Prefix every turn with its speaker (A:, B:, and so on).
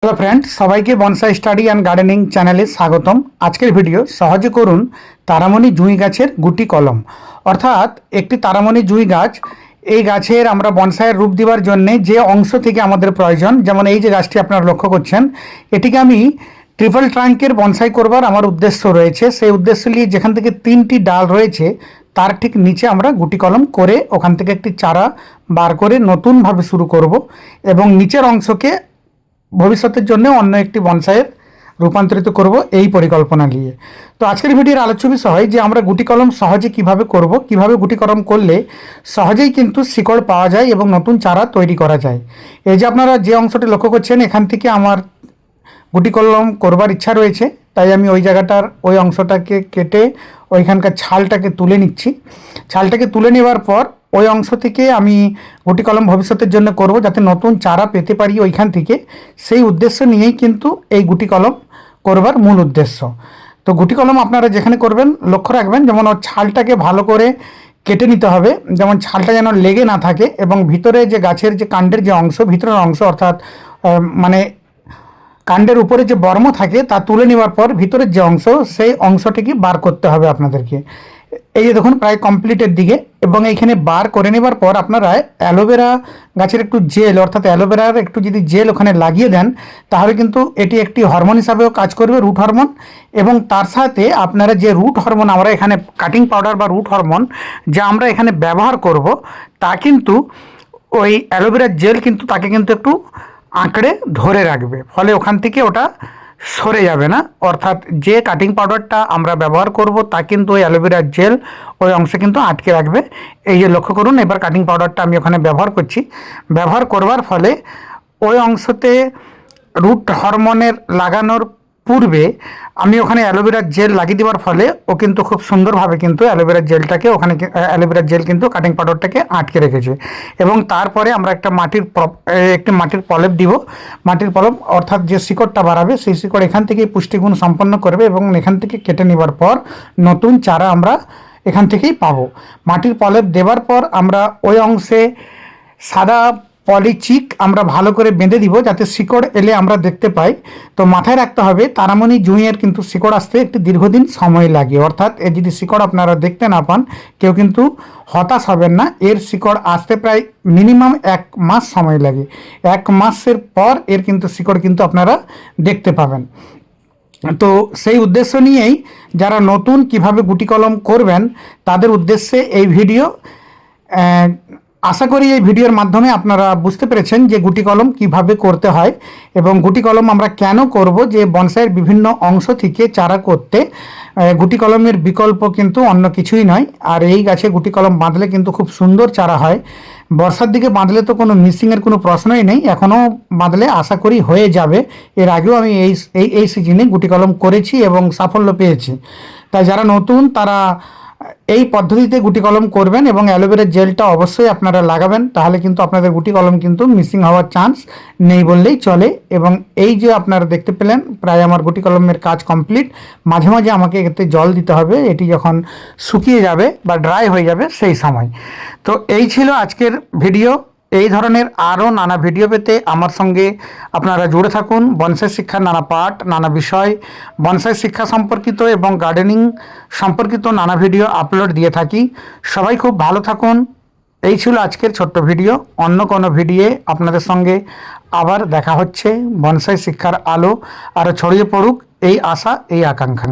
A: Hello friend, সবাইকে bonsai study and gardening চ্যানেলে স্বাগতম। আজকের ভিডিও সহজে করুন তারামণি জুঁই গাছের গুটি কলম। অর্থাৎ একটি তারামণি জুঁই গাছ, এই গাছের আমরা বনসাইয়ের রূপ দেওয়ার জন্যে যে অংশ থেকে আমাদের প্রয়োজন, যেমন এই যে গাছটি আপনারা লক্ষ্য করছেন, এটিকে আমি ট্রিপল ট্রাঙ্কের বনসাই করবার আমার উদ্দেশ্য রয়েছে। সেই উদ্দেশ্য নিয়ে যেখান থেকে 3টি ডাল রয়েছে তার ঠিক নিচে আমরা গুটি কলম করে ওখান থেকে একটি চারা বার করে নতুনভাবে শুরু করব এবং নিচের অংশকে ভবিষ্যতের জন্য অন্য একটি বনসাইয়ের রূপান্তরিত করব এই পরিকল্পনা নিয়ে। তো আজকের ভিডিওর আলোচ্য বিষয় যে আমরা গুটি কলম সহজে কিভাবে করব, কিভাবে গুটি কলম করলে সহজেই কিন্তু শিকড় পাওয়া যায় এবং নতুন চারা তৈরি করা যায়। এই যে আপনারা যে অংশটি লক্ষ্য করছেন, এখান থেকে আমার গুটি কলম করবার ইচ্ছা রয়েছে, তাই আমি ওই জায়গাটার ওই অংশটাকে কেটে ওইখানকার ছালটাকে তুলে নিচ্ছি। ছালটাকে তুলে নেওয়ার পর ওই অংশ থেকে আমি গুটি কলম ভবিষ্যতের জন্য করব, যাতে নতুন চারা পেতে পারি ওইখান থেকে। সেই উদ্দেশ্য নিয়েই কিন্তু এই গুটি কলম করবার মূল উদ্দেশ্য। তো গুটি কলম আপনারা যেখানে করবেন লক্ষ্য রাখবেন, যেমন ওর ছালটাকে ভালো করে কেটে নিতে হবে, যেমন ছালটা যেন লেগে না থাকে, এবং ভিতরে যে গাছের যে কাণ্ডের যে অংশ, ভিতরের অংশ অর্থাৎ মানে কাণ্ডের উপরে যে বর্ম থাকে তা তুলে নেওয়ার পর ভিতরের যে অংশ, সেই অংশটিকে বার করতে হবে আপনাদেরকে। এই যে দেখুন প্রায় কমপ্লিটের দিকে, এবং এইখানে বার করে নেবার পর আপনারা অ্যালোভেরা গাছের একটু জেল, অর্থাৎ অ্যালোভেরার একটু যদি জেল ওখানে লাগিয়ে দেন, তাহলে কিন্তু এটি একটি হরমোন হিসাবেও কাজ করবে, রুট হরমোন। এবং তার সাথে আপনারা যে রুট হরমোন আমরা এখানে কাটিং পাউডার বা রুট হরমোন যা আমরা এখানে ব্যবহার করব, তা কিন্তু ওই অ্যালোভেরার জেল কিন্তু তাকে কিন্তু একটু আঁকড়ে ধরে রাখবে, ফলে ওখান থেকে ওটা সরে যাবে না। অর্থাৎ যে কাটিং পাউডারটা আমরা ব্যবহার করব তা কিন্তু ওই অ্যালোভেরার জেল ওই অংশে কিন্তু আটকে রাখবে। এই যে লক্ষ্য করুন, এবার কাটিং পাউডারটা আমি ওখানে ব্যবহার করছি। ব্যবহার করবার ফলে ওই অংশতে রুট হরমোনের লাগানোর পূর্বে আমি ওখানে অ্যালোভেরার জেল লাগিয়ে দেওয়ার ফলে ও কিন্তু খুব সুন্দরভাবে কিন্তু অ্যালোভেরার জেলটাকে ওখানে অ্যালোভেরার জেল কিন্তু কাটিং পাউডারটাকে আটকে রেখেছে। এবং তারপরে আমরা একটি মাটির প্রলেপ দিব। মাটির প্রলেপ অর্থাৎ যে শিকড়টা বাড়াবে সেই শিকড় এখান থেকেই পুষ্টিগুণ সম্পন্ন করবে, এবং এখান থেকে কেটে নেবার পর নতুন চারা আমরা এখান থেকেই পাবো। মাটির প্রলেপ দেওয়ার পর আমরা ওই অংশে সাদা পলিচিক আমরা ভালো করে বেঁধে দিব, যাতে শিকড় এলে আমরা দেখতে পাই। তো মাথায় রাখতে হবে, তারামণি জুঁইয়ের কিন্তু শিকড় আসতে একটি দীর্ঘদিন সময় লাগে। অর্থাৎ এর যদি শিকড় আপনারা দেখতে না পান, কেউ কিন্তু হতাশ হবেন না। এর শিকড় আসতে প্রায় মিনিমাম 1 মাস সময় লাগে। 1 মাসের পর এর কিন্তু শিকড় কিন্তু আপনারা দেখতে পাবেন। তো সেই উদ্দেশ্য নিয়েই যারা নতুন কিভাবে গুটি কলম করবেন তাদের উদ্দেশ্যে এই ভিডিও। আশা করি এই ভিডিওর মাধ্যমে আপনারা বুঝতে পেরেছেন যে গুটি কলম কীভাবে করতে হয়, এবং গুটি কলম আমরা কেন করব। যে বনসাইয়ের বিভিন্ন অংশ থেকে চারা করতে গুটি কলমের বিকল্প কিন্তু অন্য কিছুই নয়। আর এই গাছে গুটি কলম বাঁধলে কিন্তু খুব সুন্দর চারা হয়। বর্ষার দিকে বাঁধলে তো কোনো মিসিংয়ের কোনো প্রশ্নই নেই, এখনও বাঁধলে আশা করি হয়ে যাবে। এর আগেও আমি এই সিজনে গুটি কলম করেছি এবং সাফল্য পেয়েছি। তাই যারা নতুন তারা এই পদ্ধতিতে গুটি কলম করবেন, এবং অ্যালোভেরার জেলটা অবশ্যই আপনারা লাগাবেন, তাহলে কিন্তু আপনাদের গুটি কলম কিন্তু মিসিং হওয়ার চান্স নেই বললেই চলে। এবং এই যে আপনারা দেখতে পেলেন প্রায় আমার গুটি কলমের কাজ কমপ্লিট। মাঝে মাঝে আমাকে এতে জল দিতে হবে, এটি যখন শুকিয়ে যাবে বা ড্রাই হয়ে যাবে সেই সময়। তো এই ছিল আজকের ভিডিও। এই ধরনের আরও নানা ভিডিও পেতে আমার সঙ্গে আপনারা জুড়ে থাকুন। বনসাই শিক্ষার নানা পাঠ, নানা বিষয়, বনসাই শিক্ষা সম্পর্কিত এবং গার্ডেনিং সম্পর্কিত নানা ভিডিও আপলোড দিয়ে থাকি। সবাই খুব ভালো থাকুন। এই ছিল আজকের ছোট্ট ভিডিও। অন্য কোনো ভিডিও আপনাদের সঙ্গে আবার দেখা হচ্ছে। বনসাই শিক্ষার আলো আরও ছড়িয়ে পড়ুক এই আশা, এই আকাঙ্ক্ষা।